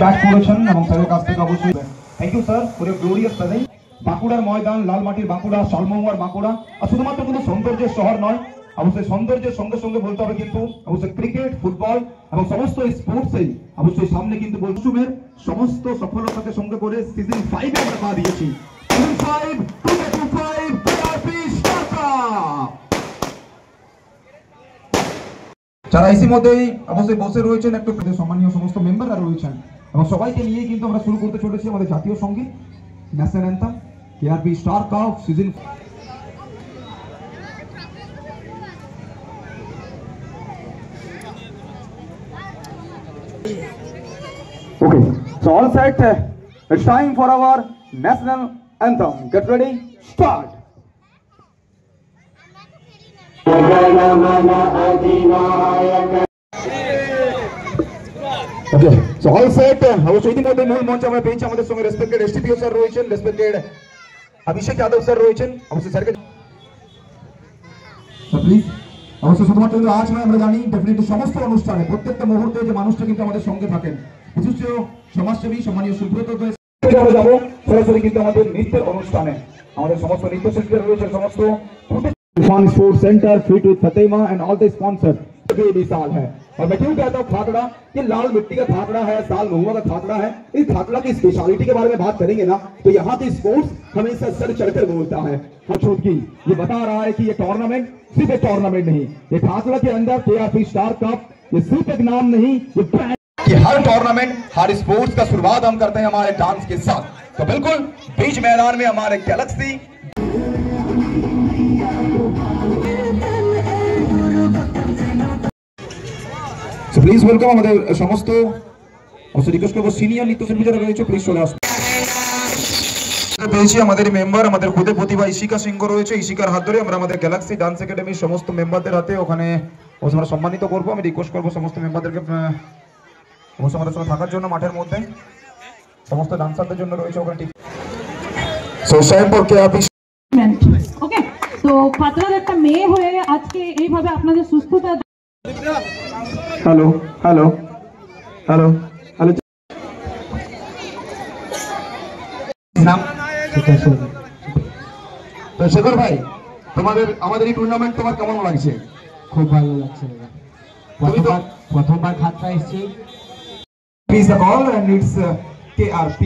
Bat করেছেন এবং স্যারের কাছ থেকে অবশ্যই thank you sir for your glorious presence. বাঁকুড়ার ময়দান, লাল মাটির বাঁকুড়া, সালমহুয়ার বাঁকুড়া, আর শুধুমাত্র কিন্তু সৌন্দর্যের শহর নয়, অবশ্যই সৌন্দর্যের সঙ্গে সঙ্গে বলতে হবে কিন্তু অবশ্যই ক্রিকেট, ফুটবল এবং সমস্ত স্পোর্টসেই অবশ্যই সামনে কিন্তু মৌসুমের সমস্ত সফলতাকে সঙ্গে করে সিজন 5 এ দেখা দিয়েছি। Season 5 225 KRP star cup. যারা ইতিমধ্যেই অবশ্যই বসে রয়েছেন, একটু সম্মানীয় সমস্ত মেম্বাররা রয়েছেন এবং সবাইকে নিয়ে কিন্তু আমরা শুরু করতে চলেছি আমাদের জাতীয় সঙ্গীত national anthem KRP star cup season. Okay, so all set. It's time for our national anthem. Get ready, start. Okay, so all set. অবশ্যই ইতিমধ্যে মূল মঞ্চে আমরা পেয়েছি আমাদের সঙ্গে রেসপেক্টেড STPO স্যার রয়েছেন, রেসপেক্টেড অভিষেক যাদব স্যার রয়েছেন। অবশ্যই স্যারকে প্লিজ অবশ্যই শুধুমাত্র আজ নয়, আমরা জানি ডেফিনেটলি সমস্ত অনুষ্ঠানে প্রত্যেকটা মুহূর্তে যে মানুষটা কিন্তু আমাদের সঙ্গে থাকেন, বিশেষ সমাজসেবী সম্মানীয় সুব্রত আমরা যাবো সরাসরি কিন্তু আমাদের নৃত্যের অনুষ্ঠানে। আমাদের সমস্ত নৃত্যশিল্পীরা রয়েছে, সমস্ত fun sports centre fit with Fatema and all the sponsor भी साल है। और मैं क्यों कहता हूँ खाकड़ा, कि लाल मिट्टी का खाकड़ा है, साल महुआ का खाकड़ा है। इस खाकड़ा की स्पेशलिटी के बारे में बात करेंगे ना, तो यहाँ की स्पोर्ट्स हमेशा सर चढ़कर बोलता है। छोट की ये बता रहा है कि ये टूर्नामेंट सिर्फ एक टूर्नामेंट नहीं, ये खाकड़ा के अंदर KRP स्टार कप ये सिर्फ एक नाम नहीं, ये कि हर टूर्नामेंट हर स्पोर्ट्स का शुरुआत हम करते हैं हमारे डांस के साथ। तो बिल्कुल बीच मैदान में हमारे गैलेक्सी। So please welcome আমাদের সমস্ত রিকোয়েস্ট করব সিনিয়র নৃত্যশিল্পী যারা রয়েছে প্লিজ চলে আসুন। পেয়েছি আমাদের মেম্বার, আমাদের খুদে প্রতিভা ইশিকা সিংহ রয়েছে, ইশিকার হাত ধরে আমরা আমাদের গ্যালাক্সি ডান্স একাডেমির সমস্ত মেম্বারদের হাতে ওখানে আমরা সম্মানিত করব। আমি রিকোয়েস্ট করব সমস্ত মেম্বারদেরকে অবশ্যই আমাদের সঙ্গে থাকার জন্য মাঠের মধ্যে সমস্ত ডান্সারদের জন্য রয়েছে ওখানে ঠিক। So time for KRP। ওকে, তো পাত্রার একটা মেয়ে হয়ে আজকে এইভাবে আপনাদের সুস্থতা। হ্যালো হ্যালো হ্যালো হ্যালো, নাম তো শেখর ভাই, তোমাদের আমাদের এই টুর্নামেন্ট তোমার কেমন লাগছে? খুব ভালো লাগছে দাদা, প্রথমবার খাতটা এসেছি। Please the call and it's KRP।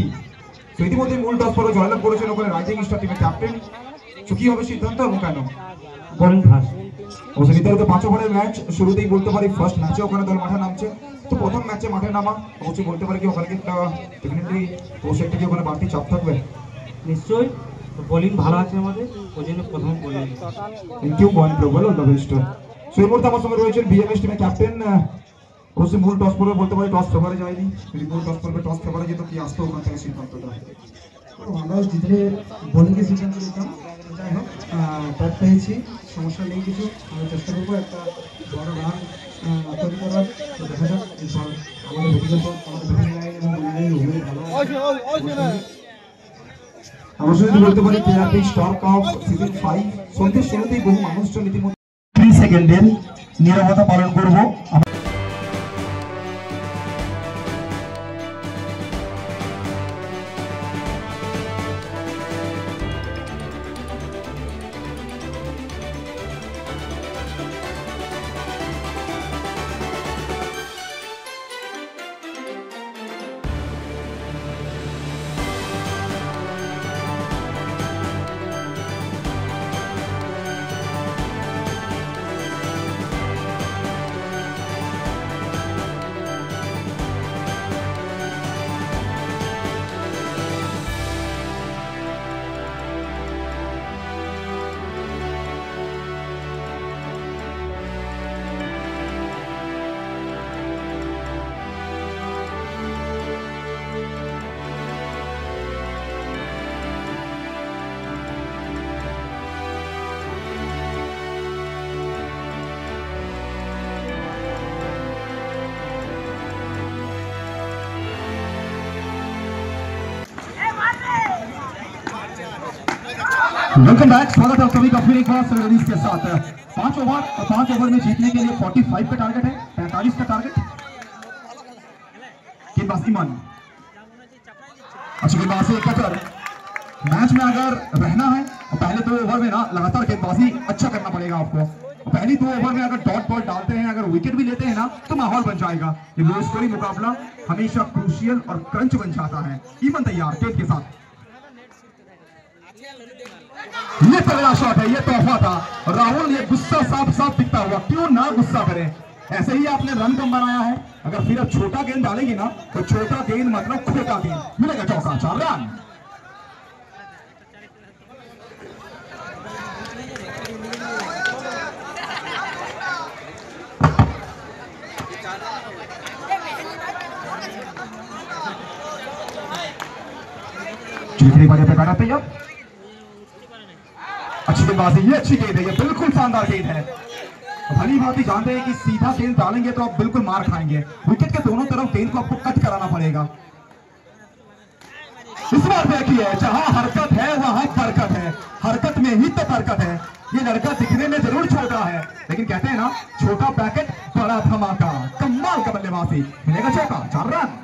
তো ইতিমধ্যে মূল টস পর্বে জয়লাভ করেছেন ওখানে রাইজিং স্টার টিমের ক্যাপ্টেন। তো কি হবে সিদ্ধান্ত এবং কেন? বলেন ফার্স্ট। অবশ্য নির্ধারিত 5 ওভারের ম্যাচ, শুরুতেই বলতে পারি ফার্স্ট ম্যাচে ওখানে দল মাঠে নামছে। তো প্রথম ম্যাচে মাঠে নামা অবশ্যই বলতে পারি কি ওখানে কিন্তু ডেফিনেটলি অবশ্যই একটা কি ওখানে বাড়তি চাপ থাকবে। নিশ্চয়ই বোলিং ভালো আছে আমাদের, ওই জন্য প্রথম bowling. Thank you point global all the best. So এই মুহূর্তে আমার সঙ্গে রয়েছেন BMS টিমের ক্যাপ্টেন। অবশ্যই মূল টস পর্বে বলতে পারি টস ফেভারে যায়নি, যদি মূল টস পর্বে টস ফেভারে যেত কি আসতো ওখান থেকে সিদ্ধান্তটা? আমরা জিতলে বোলিংয়ের সিদ্ধান্ত নিতাম, যাই হোক ব্যাট পেয়েছি, সমস্যা নেই কিছু। আমরা চেষ্টা করবো একটা বড় রান তৈরি করার। তো দেখা যাক আমাদের ব্যাটিং লাইন এবং বোলিং লাইন উভয়ই ভালো। অবশ্যই যদি বলতে পারি KRP স্টার কাপ সিজন 5 সন্ধ্যে শুরুতেই বহু মানুষজন ইতিমধ্যে 3 সেকেন্ডের নীরবতা পালন করবো। वेलकम बैक, स्वागत है आप सभी का फिर एक बार सर्विस के साथ। 5 ओवर और 5 ओवर में जीतने के लिए 45 का टारगेट है, 45 का टारगेट। ईमन। अच्छी गेंदबाजी कतर। मैच में अगर रहना है तो पहले 2 ओवर में ना लगातार गेंदबाजी अच्छा करना पड़ेगा आपको। पहली 2 ओवर में अगर डॉट बॉल डालते हैं, अगर विकेट भी लेते हैं ना, तो माहौल बन जाएगा। ये लो स्कोरिंग मुकाबला हमेशा क्रूशियल और क्रंच बन जाता है। ईमन तैयार गेंद के साथ। ये तगड़ा शॉट है, ये तोहफा था। राहुल ये गुस्सा साफ साफ दिखता हुआ, क्यों ना गुस्सा करें। ऐसे ही आपने रन कम बनाया है, अगर फिर अब छोटा गेंद डालेगी ना तो छोटा गेंद मतलब खोटा गेंद, मिलेगा चौका। 4 रन। चौथी बारी पे बैठा तैयार। अच्छी गेंदबाजी, ये अच्छी गेंद है, ये बिल्कुल शानदार गेंद है। भली भांति जानते हैं कि सीधा गेंद डालेंगे तो आप बिल्कुल मार खाएंगे। विकेट के दोनों तरफ गेंद को आपको कट कराना पड़ेगा। इस बार देखिए, जहां हरकत है वहां बरकत है, हरकत में ही तो बरकत है। ये लड़का दिखने में जरूर छोटा है, लेकिन कहते हैं ना, छोटा पैकेट बड़ा धमाका। कमाल का बल्लेबाजी, मिलेगा चौका। 4 रन।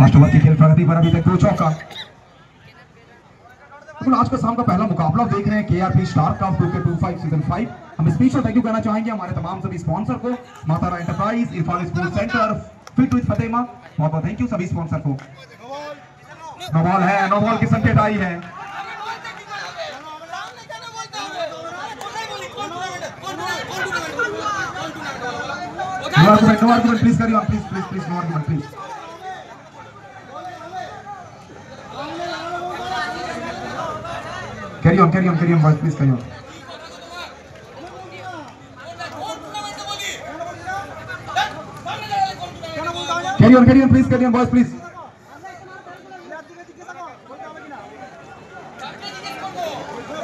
फर्स्ट ओवर की खेल प्रगति पर अभी तक 2 चौका। तो आज का शाम का पहला मुकाबला देख रहे हैं केआरपी स्टारक्राफ्ट 2K25 सीजन 5। हम स्पेशल थैंक यू कहना चाहेंगे हमारे तमाम सभी स्पॉन्सर को, Matara enterprise, Irfan sports centre, fit with Fatema. बहुत बहुत थैंक यू सभी स्पॉन्सर को। नो बॉल है, नो बॉल की संकेत आई है। नो आर्गुमेंट प्लीज, करिए please please please, no argument please. Carry on, boys, please carry on. Carry on, please, boys, please.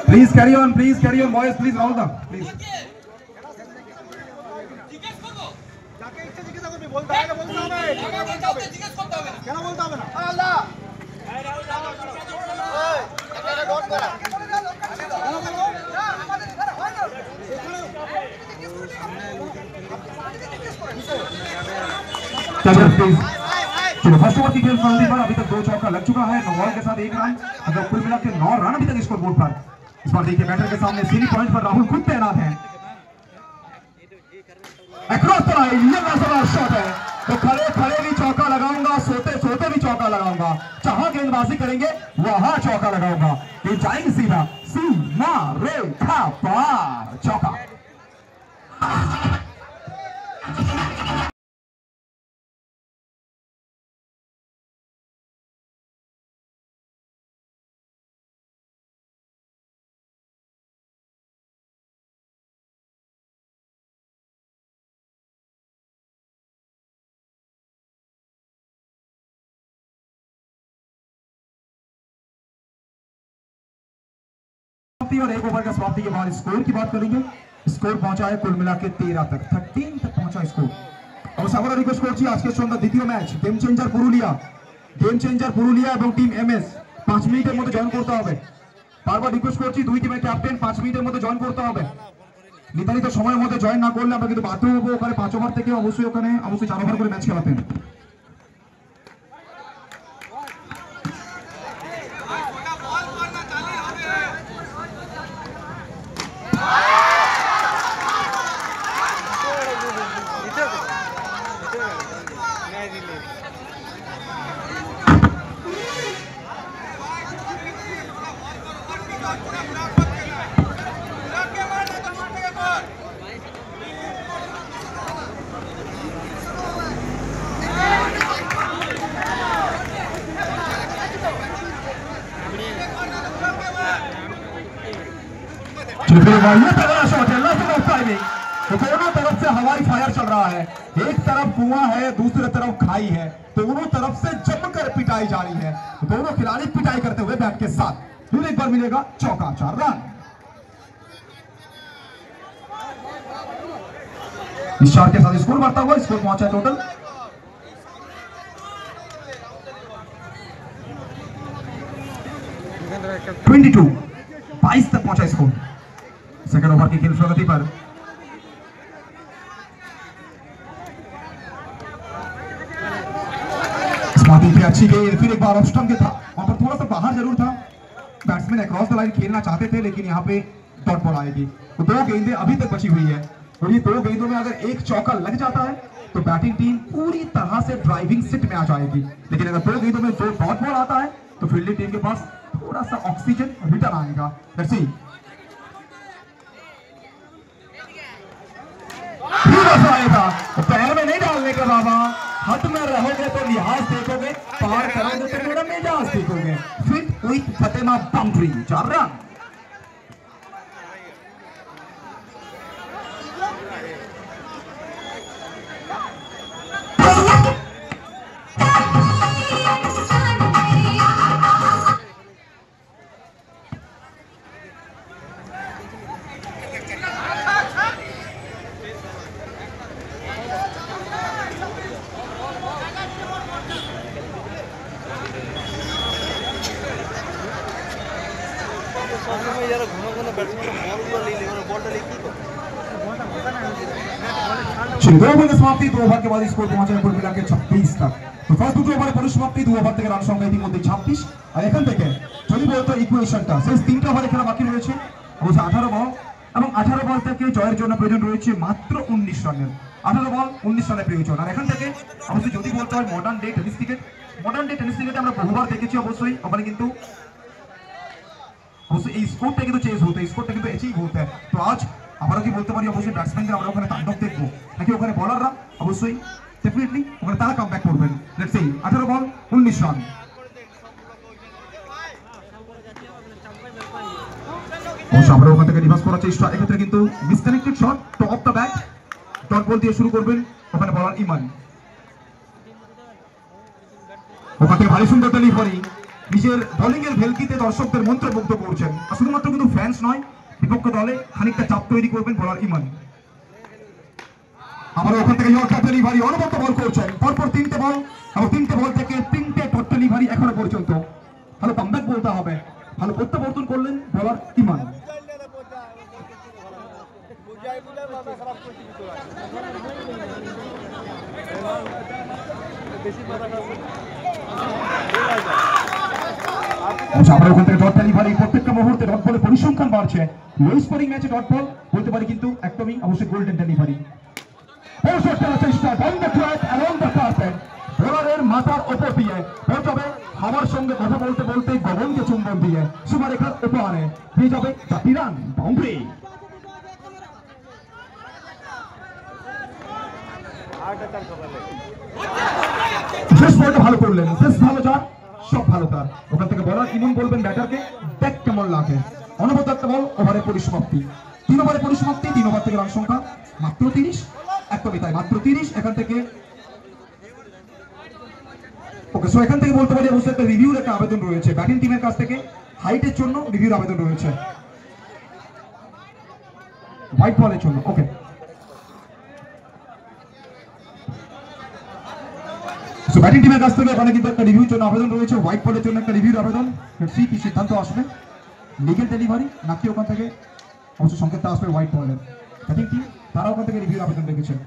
Please carry on, boys, please, Rahul da, please. चलो first over की खेल प्रगति पर अभी तक 2 चौका लग चुका है। 9 बॉल के साथ 1 रन, अगर कुल मिला के 9 रन अभी तक स्कोर बोर्ड पर। इस बार देखिए बैटर के सामने सीधी पॉइंट पर राहुल खुद तैनात हैं। अक्रॉस द लाइन, ये लाजवाब शॉट है। तो खड़े खड़े भी चौका लगाऊंगा, सोते सोते भी चौका लगाऊंगा, जहां गेंदबाजी करेंगे वहां चौका लगाऊंगा। ये जाएंगे सीधा सीमा रेखा पार, चौका। और 1 ओवर का समाप्ति के बाद स्कोर की बात करेंगे। स्कोर पहुंचा है कुल मिला के 13 तक, 13 तक पहुंचा स्कोर। और सामने रिक्वेस्ट করছি আজকে সন্ধ্যা দ্বিতীয় ম্যাচ গেম চেঞ্জার পুরুলিয়া এবং টিম এমএস 5 মিনিটের মধ্যে জয়েন করতে হবে। বারবার রিকোয়েস্ট করছি, দুই টিমের ক্যাপ্টেন 5 মিনিটের মধ্যে জয়েন করতে হবে। নির্ধারিত সময়ের মধ্যে জয়েন না করলে আমরা কিন্তু বাধ্য হবো ওখানে 5 ওভার থেকে অবশ্যই 4 ওভার করে ম্যাচ খেলাতে। ये तगड़ा शॉट है, तो दोनों तरफ से हवाई फायर चल रहा है। एक तरफ कुआं है, दूसरी तरफ खाई है, दोनों तरफ से जमकर पिटाई जारी है। दोनों खिलाड़ी पिटाई करते हुए बैट के साथ। फिर एक बार मिलेगा चौका। 4 रन। इस 4 के साथ स्कोर बढ़ता हुआ स्कोर पहुंचा टोटल 22। 22 तक पहुंचा स्कोर। सेकंड ओवर की खेल प्रगति पर स्मार्टी पे अच्छी गेंद, फिर एक बार ऑफ स्टंप के था, वहां पर थोड़ा सा बाहर जरूर था, बैट्समैन अक्रॉस द लाइन खेलना चाहते थे लेकिन यहाँ पे डॉट बॉल आएगी। तो 2 गेंदें अभी तक बची हुई है और ये 2 गेंदों में अगर एक चौका लग जाता है तो बैटिंग टीम पूरी तरह से ड्राइविंग सीट में आ जाएगी, लेकिन अगर 2 गेंदों में 2 डॉट बॉल आता है तो फील्डिंग टीम के पास थोड़ा सा ऑक्सीजन रिटर्न आएगा। लेट्स सी, आएगा पैर में नहीं डालने का बाबा, हाथ में रहोगे तो लिहाज देखोगे, पार करोगे तो मेरा मिजाज देखोगे। Fit with Fatema boundary, 4 run. दो ओवर की समाप्ति, 2 ओवर के बाद स्कोर पहुंचा है कुल मिला के 26 तक। तो ফার্স্ট 2 ওভারে পরিসমাপ্তি, 2 ওভার থেকে রান সংখ্যা ইতিমধ্যে 26। আর এখান থেকে যদি বলতো ইকুয়েশনটা শেষ 3টা ওভারে খেলা বাকি রয়েছে, অবশ্য 18 বল এবং 18 বল থেকে জয়ের জন্য প্রয়োজন রয়েছে মাত্র 19 রানের। 18 বল 19 রানের প্রয়োজন। আর এখান থেকে অবশ্যই যদি বলতে হয় মডার্ন ডে টেনিস ক্রিকেটে আমরা বহুবার দেখেছি, অবশ্যই ওখানে কিন্তু অবশ্যই এই স্কোরটা কিন্তু চেঞ্জ হতে, স্কোরটা কিন্তু অ্যাচিভ হতে। তো আজ আমরা কি বলতে পারি অবশ্যই ব্যাটসম্যানদের আমরা ওখানে তাণ্ডব দেখবো নাকি ওখানে বলাররা অবশ্যই ডেফিনেটলি ওখানে তারা কামব্যাক করবেন। Let's see, 18 ball 19 run. অবশ্য আমরা ওখান থেকে রিভার্স করার চেষ্টা, এক্ষেত্রে কিন্তু misconnected shot, top the bat, dot ball দিয়ে শুরু করবেন ওখানে বলার ইমান। ওখান থেকে ভারী সুন্দর ডেলিভারি, নিজের বোলিং এর ভেলকিতে দর্শকদের মন্ত্রমুগ্ধ করছেন। আর শুধুমাত্র কিন্তু ফ্যান্স নয়, বিপক্ষ দলে খানিকটা চাপ তৈরি করবেন বলার ইমান। আমরা ওখান থেকে ইয়র্কার ডেলিভারি, অনবদ্য বল করছেন, পরপর 3টে বল এবং 3টে বল থেকে 3টে ডট ডেলিভারি এখনো পর্যন্ত। ভালো কামব্যাক বলতে হবে, ভালো প্রত্যাবর্তন করলেন বলার ইমান। আমরা ওখান থেকে ডট ডেলিভারি, প্রত্যেকটা মুহূর্তে ডট বলের পরিসংখ্যান বাড়ছে। লো স্কোরিং ম্যাচে ডট বল বলতে পারি কিন্তু একদমই অবশ্যই গোল্ডেন ডেলিভারি। চেষ্টা down the track around the carpet, বোলারের মাথার ওপর দিয়ে পৌঁছাবে হাওয়ার সঙ্গে কথা বলতে বলতে গগনকে চুম্বন দিয়ে সীমারেখার উপহারে দিয়ে যাবে 4 রান বাউন্ডারি। শেষ বলটা ভালো করলেন, শেষ ভালো যার সব ভালো তার। ওখান থেকে বলার ইমন বলবেন ব্যাটারকে দেখ কেমন লাগে। অনবদ্য একটা বল, ওভারের পরিসমাপ্তি, 3 ওভারের পরিসমাপ্তি, 3 ওভার থেকে রান সংখ্যা মাত্র 30, একদমই তাই মাত্র 30। এখান থেকে ওকে, সো এখান থেকে বলতে পারি অবশ্যই একটা রিভিউর একটা আবেদন রয়েছে ব্যাটিং টিমের কাছ থেকে, হাইটের জন্য রিভিউর আবেদন রয়েছে, হোয়াইট বলের জন্য। ওকে, সো ব্যাটিং টিমের কাছ থেকে ওখানে কিন্তু একটা রিভিউর জন্য আবেদন রয়েছে, হোয়াইট বলের জন্য একটা রিভিউর আবেদন। সি কি সিদ্ধান্ত আসবে, লিগেল ডেলিভারি নাকি ওখান থেকে অবশ্যই সংকেতটা আসবে হোয়াইট বলের। ব্যাটিং টিম তারা ওখান থেকে রিভিউর আবেদন রেখেছেন।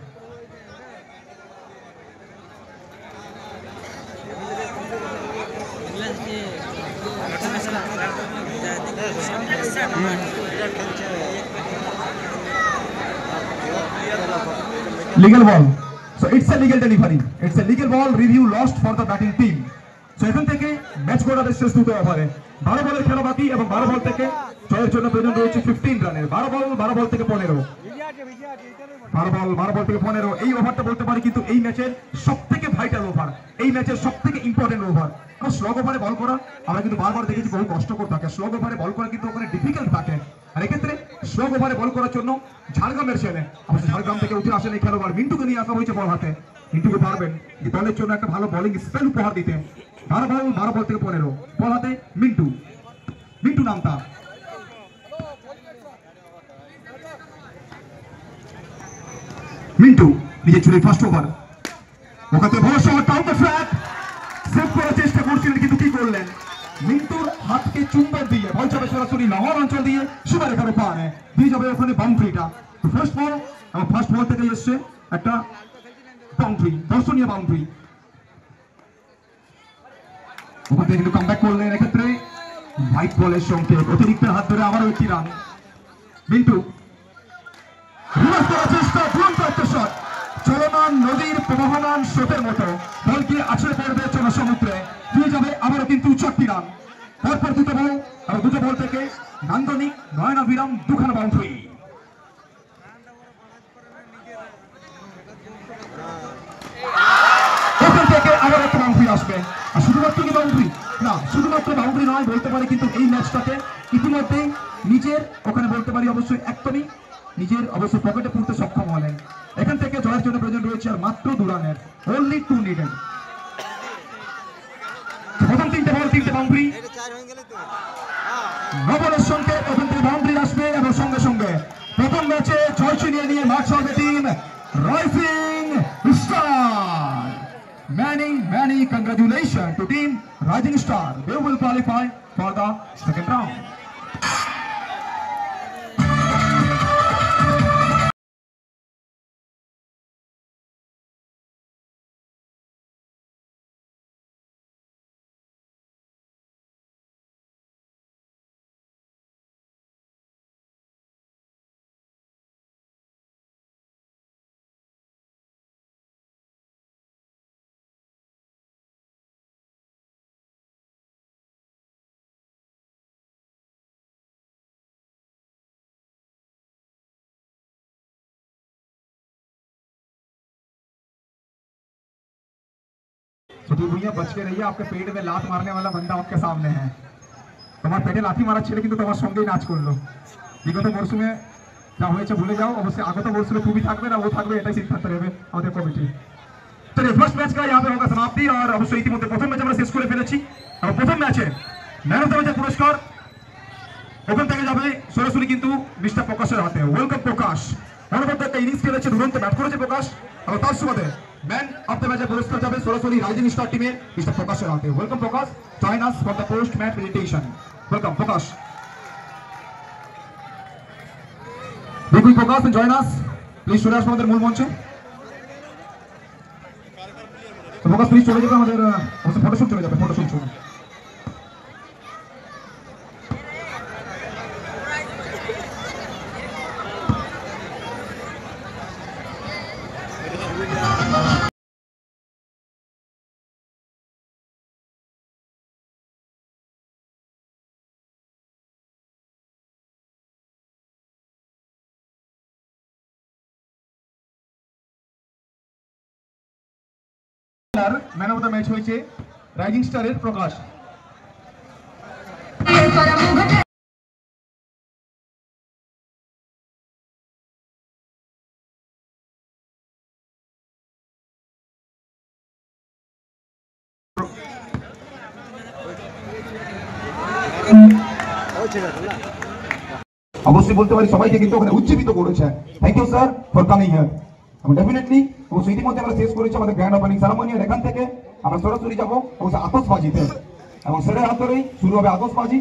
Legal ball. So it's a legal delivery. It's a legal ball. Review lost for the batting team. So এখান থেকে ম্যাচ গড়াতে শেষ 2 ওভারে 12 বলের খেলা বাকি এবং 12 বল থেকে জয়ের জন্য প্রয়োজন রয়েছে 15 রানের। 12 বল থেকে 15, 12 বল থেকে 15। এই ওভারটা বলতে পারি কিন্তু এই ম্যাচের সবথেকে ভাইটাল ওভার, এই ম্যাচের সবথেকে ইম্পর্টেন্ট ওভার। কারণ স্লগ ওভারে বল করা আমরা কিন্তু বারবার দেখেছি বহু কষ্টকর থাকে, স্লগ ওভারে বল করা কিন্তু ওখানে ডিফিকাল্ট থাকে। আর এক্ষেত্রে স্লগ ওভারে বল করার জন্য ঝাড়গ্রামের ছেলে, অবশ্য ঝাড়গ্রাম থেকে উঠে আসেন এই খেলোয়াড় মিন্টুকে নিয়ে আসা হয়েছে বল হাতে। মিন্টুকে পারবেন যে দলের জন্য একটা ভালো বোলিং স্পেল উপহার দিতে। 12 বল থেকে 15 বল হাতে মিন্টু নাম তার। মিন্টু নিজের চুরি ফার্স্ট ওভার, ওখানে বড় shot down the track, save করার চেষ্টা করছিলেন কিন্তু কি করলেন, মিন্টুর হাতকে চুম্বন দিয়ে বল যাবে সরাসরি লাহোর অঞ্চল দিয়ে সীমারেখার পারে দিয়ে যাবে ওখানে বাউন্ডারিটা। ফার্স্ট বল এবং ফার্স্ট বল থেকে এসছে একটা বাউন্ডারি, দর্শনীয় বাউন্ডারি। ওখান থেকে কিন্তু কামব্যাক করলেন, এক্ষেত্রে হোয়াইট বলের সংকেত, অতিরিক্ত হাত ধরে আবারও একটি রান। বিন্টু রিভার্স করার চেষ্টা, দুরন্ত একটা শট, চলমান নদীর প্রবাহমান স্রোতের মতো বলকে আছড়ে পড়বে জনসমুদ্রে, দিয়ে যাবে আবারও কিন্তু 4টি রান। পরপর দুটো বল আর দুটো বল থেকে নান্দনিক নয়নাভিরাম দুখানা বাউন্ডারি। ওখান থেকে আবার একটা বাউন্ডারি আসবে। আর শুধুমাত্র কি বাউন্ডারি না, শুধুমাত্র বাউন্ডারি নয় বলতে পারি, কিন্তু এই ম্যাচটাতে ইতিমধ্যেই নিজের ওখানে বলতে পারি অবশ্যই একদমই নিজের অবশ্যই পকেটে পুরতে সক্ষম হলেন। এখান থেকে জয়ের জন্য প্রয়োজন রয়েছে আর মাত্র 2 রানের, only 2 needed। প্রথম 3টে বল 3টে বাউন্ডারি, নবনের সঙ্গে প্রথম 3 বাউন্ডারি আসবে এবং সঙ্গে সঙ্গে প্রথম ম্যাচে জয় ছিনিয়ে নিয়ে মাঠ ছাড়বে team rising star. Many congratulations to team Rising Star. They will qualify for the second round. छोटी भैया बच के रहिए, आपके पेट में लात मारने वाला बंदा आपके सामने है। তোমার পেটে লাথি মারা ছেলে কিন্তু তোমার সঙ্গেই নাচ করলো। বিগত মরশুমে যা হয়েছে ভুলে যাও, অবশ্যই আগত মরশুমে তুমি থাকবে না ও থাকবে, এটাই সিদ্ধান্ত নেবে আমাদের কমিটি। চলিए फर्स्ट मैच का यहाँ पे होगा समाप्ति और অবশ্যই ইতিমধ্যে প্রথম ম্যাচ আমরা শেষ করে ফেলেছি। আর প্রথম ম্যাচে ম্যান অফ দ্য ম্যাচের পুরস্কার ওখান থেকে যাবে সরাসরি কিন্তু মিস্টার প্রকাশের হাতে। ওয়েলকাম প্রকাশ, অনবদ্য একটা ইনিংস খেলেছে, দুরন্ত ব্যাট করেছে প্রকাশ, আর তার সুবাদে ম্যান অফ দ্য ম্যাচের পুরস্কার যাবে সরাসরি রাইজিং স্টার টিমের মিস্টার প্রকাশের হাতে। Welcome Prakash, join us for the post match presentation. Welcome Prakash. দেখুন প্রকাশ, জয়েন আস প্লিজ, চলে আসবো আমাদের মূল মঞ্চে। প্রকাশ প্লিজ চলে যাবে, আমাদের ফটোশুট চলে যাবে, ফটোশুট শুরু। ম্যান অফ দ্য ম্যাচ হয়েছে রাইজিং স্টারের প্রকাশ। অবশ্যই বলতে পারি সবাইকে কিন্তু ওখানে উজ্জীবিত করেছে। Thank you sir for coming here. এবং ডেফিনেটলি অবশ্যই ইতিমধ্যে আমরা শেষ করেছি আমাদের গ্র্যান্ড ওপেনিং সেরেমনি। আর এখান থেকে আমরা সরাসরি যাবো অবশ্যই আতশবাজিতে, এবং সেটার হাত ধরেই শুরু হবে আতশবাজি।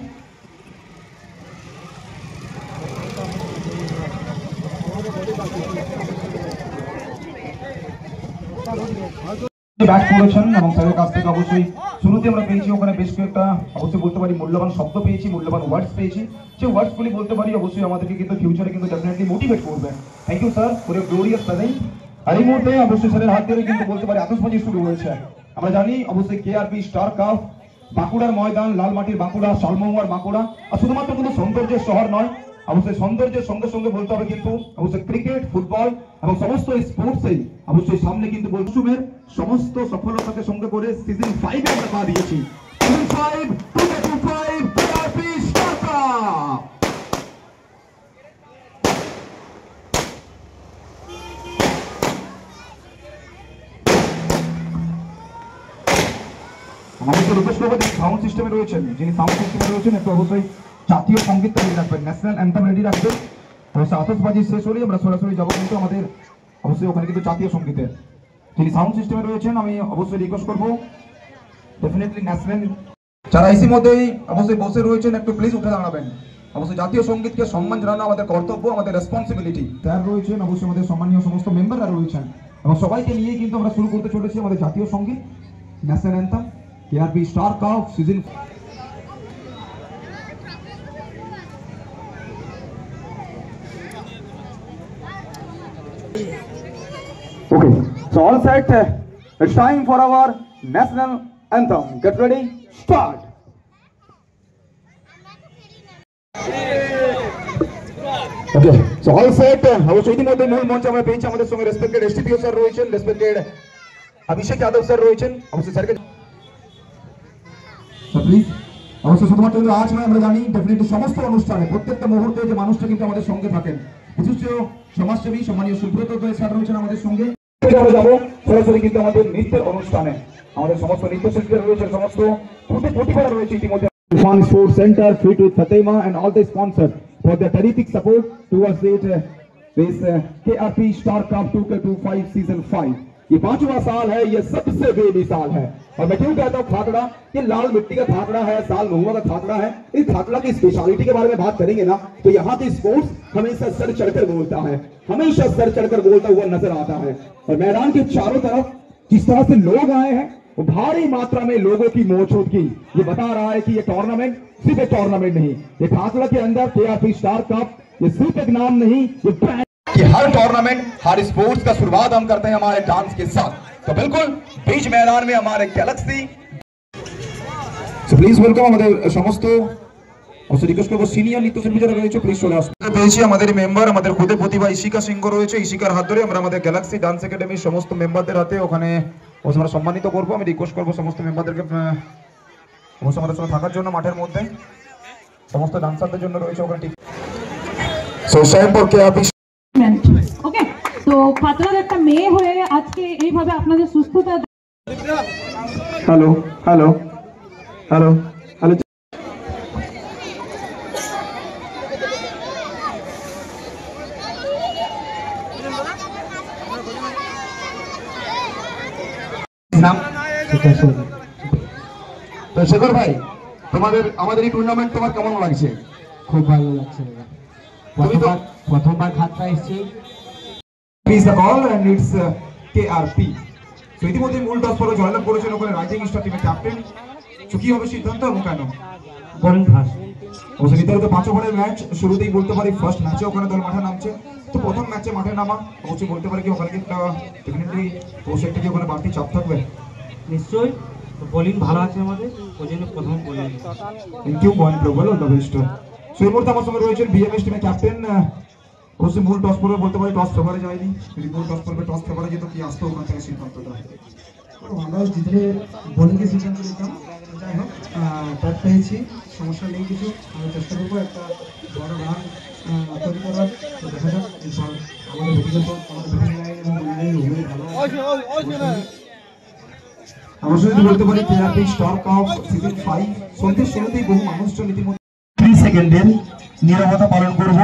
ব্যাট করেছেন এবং স্যারের কাছ থেকে অবশ্যই শুরুতে আমরা পেয়েছি ওখানে বেশ কয়েকটা অবশ্যই বলতে পারি মূল্যবান শব্দ পেয়েছি, মূল্যবান ওয়ার্ডস পেয়েছি। সেই ওয়ার্ডসগুলি বলতে পারি অবশ্যই আমাদেরকে কিন্তু ফিউচারে কিন্তু ডেফিনেটলি মোটিভেট করবে। Thank you sir for your glorious presence. আর এই মুহূর্তে অবশ্যই স্যারের হাত ধরে কিন্তু বলতে পারি আতশবাজি শুরু হয়েছে। আমরা জানি অবশ্যই কেআরপি স্টার কাপ, বাঁকুড়ার ময়দান, লালমাটির বাঁকুড়া, শালমহুয়ার বাঁকুড়া, আর শুধুমাত্র কিন্তু সৌন্দর্যের শহর নয়, অবশ্যই সৌন্দর্যের সঙ্গে সঙ্গে বলতে হবে কিন্তু অবশ্যই ক্রিকেট, ফুটবল এবং সমস্ত স্পোর্টসেই অবশ্যই সামনে কিন্তু মরশুমের সমস্ত সফলতাকে সঙ্গে করে সিজন 5 এ আমরা পা দিয়েছি। Season 5 2025 KRP star cup. আমাদের রূপেশ বাবু যিনি সাউন্ড সিস্টেমে রয়েছেন, একটু অবশ্যই জাতীয় সঙ্গীত রেডি রাখবেন, ন্যাশনাল অ্যান্থেম রেডি রাখবেন। অবশ্যই আতশবাজি শেষ হলেই আমরা সরাসরি যাবো কিন্তু আমাদের অবশ্যই ওখানে কিন্তু জাতীয় সঙ্গীতের যিনি সাউন্ড সিস্টেমে রয়েছেন, আমি অবশ্যই রিকোয়েস্ট করবো ডেফিনেটলি ন্যাশনাল যারা ইতিমধ্যেই অবশ্যই বসে রয়েছেন একটু প্লিজ উঠে দাঁড়াবেন। অবশ্যই জাতীয় সঙ্গীতকে সম্মান জানানো আমাদের কর্তব্য, আমাদের রেসপন্সিবিলিটি। স্যার রয়েছেন, অবশ্যই আমাদের সম্মানীয় সমস্ত মেম্বাররা রয়েছেন এবং সবাইকে নিয়েই কিন্তু আমরা শুরু করতে চলেছি আমাদের জাতীয় সঙ্গীত, national anthem, KRP star cup season. Okay, so all set. It's time for our national anthem. Get ready, start. Okay, so all set. অবশ্যই ইতিমধ্যে মূল মঞ্চে আমরা পেয়েছি আমাদের সঙ্গে রেসপেক্টেড এসটিপিও স্যার রয়েছেন, রেসপেক্টেড অভিষেক যাদব স্যার রয়েছেন। অবশ্যই স্যারকে প্লিজ, অবশ্যই শুধুমাত্র আজ নয়, আমরা জানি ডেফিনেটলি সমস্ত অনুষ্ঠানে প্রত্যেকটা মুহূর্তে যে মানুষটা কিন্তু আমাদের সঙ্গে থাকেন, বিশিষ্ট সমাজসেবী সম্মানীয় সুব্রত স্যার রয়েছেন আমাদের সঙ্গে। আমরা যাবো সরাসরি কিন্তু আমাদের নৃত্যের অনুষ্ঠানে। আমাদের সমস্ত নৃত্যশিল্পীরা রয়েছেন, সমস্ত প্রতিভারা রয়েছে ইতিমধ্যে। Fun Sports Center, Fit with Fatima and all the sponsors for their terrific support towards this KRP Star Cup 2K25 Season 5. ये 5वां साल है, ये सबसे बेमिसाल है। और मैं क्यों कहता हूँ खातड़ा, ये लाल मिट्टी का खातड़ा है, साल महुआ का खातड़ा है। इस खातड़ा की स्पेशलिटी के बारे में बात करेंगे ना, तो यहाँ की स्पोर्ट्स हमेशा सर चढ़कर बोलता है, हमेशा सर चढ़कर बोलता हुआ नजर आता है। और मैदान के चारों तरफ जिस तरह से लोग आए हैं, वो भारी मात्रा में लोगों की मौजूद की ये बता रहा है कि ये टूर्नामेंट सिर्फ एक टूर्नामेंट नहीं, ये खातड़ा के अंदर केआरपी स्टार कप ये सिर्फ एक नाम नहीं, ये कि हर टूर्नामेंट हर स्पोर्ट्स का शुरुआत हम करते हैं हमारे डांस के साथ। तो बिल्कुल बीच मैदान में हमारे गैलेक्सी। सो प्लीज वेलकम আমাদের সমস্ত অবশ্যই রিকোয়েস্ট করব সিনিয়র নৃত্যশিল্পী যারা রয়েছে প্লিজ চলে আসুন। পেয়েছি আমাদের মেম্বার, আমাদের খুদে প্রতিভা ইশিকা সিংহ রয়েছে। ইশিকার হাত ধরে আমরা আমাদের গ্যালাক্সি ডান্স একাডেমির সমস্ত মেম্বারদের হাতে ওখানে আমরা সম্মানিত করব। আমি রিকোয়েস্ট করব সমস্ত মেম্বারদেরকে অবশ্যই আমাদের সঙ্গে থাকার জন্য মাঠের মধ্যে। সমস্ত ডান্সারদের জন্য রয়েছে ওখানে ঠিক। সো সাহেব কে আপনি ওকে, তো খাতড়ার একটা মেয়ে হয়ে আজকে এইভাবে আপনাদের সুস্থতা। হ্যালো হ্যালো হ্যালো হ্যালো নাম তো শেখর ভাই, তোমাদের আমাদের এই টুর্নামেন্ট তোমার কেমন লাগছে? খুব ভালো লাগছে দাদা। প্রথমবার খাতড়া এসেছি। Please the call and it's KRP. So ইতিমধ্যে মূল টস পর্বে জয়লাভ করেছেন ওখানে রাইজিং স্টার টিমের ক্যাপ্টেন। তো কি হবে সিদ্ধান্ত এবং কেন? Bowling first. অবশ্যই নির্ধারিত 5 ওভারের ম্যাচ শুরুতেই বলতে পারি ফার্স্ট ম্যাচে ওখানে দল মাঠে নামছে। তো প্রথম ম্যাচে মাঠে নামা অবশ্যই বলতে পারি কি ওখানে কি ডেফিনেটলি অবশ্যই একটা কি ওখানে বাড়তি চাপ থাকবে? নিশ্চয়ই, বোলিং ভালো আছে আমাদের, ওই জন্য প্রথম বোলিং। থ্যাংক ইউ পয়েন্ট প্রবল অল দ্য বেস্ট। সো এই মুহূর্তে আমার সঙ্গে রয়েছেন বিএমএস টিমের ক্যাপ্টেন। অবশ্যই মূল টস পর্বে বলতে পারি টস ফেভারে যায়নি, যদি মূল টস পর্বে টস ফেভারে যেত কি আসতো ওখান থেকে সিদ্ধান্তটা। আমরা জিতলে বোলিংকে সিদ্ধান্ত নিতাম, যাই হোক ব্যাট পেয়েছি, সমস্যা নেই কিছু। আমরা চেষ্টা করবো একটা বড় রান তৈরি করার। তো দেখা যাক আমাদের ব্যক্তিগত আমাদের ব্যাটিং লাইন এবং বোলিং লাইন উভয়ই ভালো। অবশ্যই যদি বলতে পারি কেআরপি স্টার কাপ সিজন 5 সন্ধ্যে শুরুতেই বহু মানুষজন ইতিমধ্যে 3 সেকেন্ডের নীরবতা পালন করব।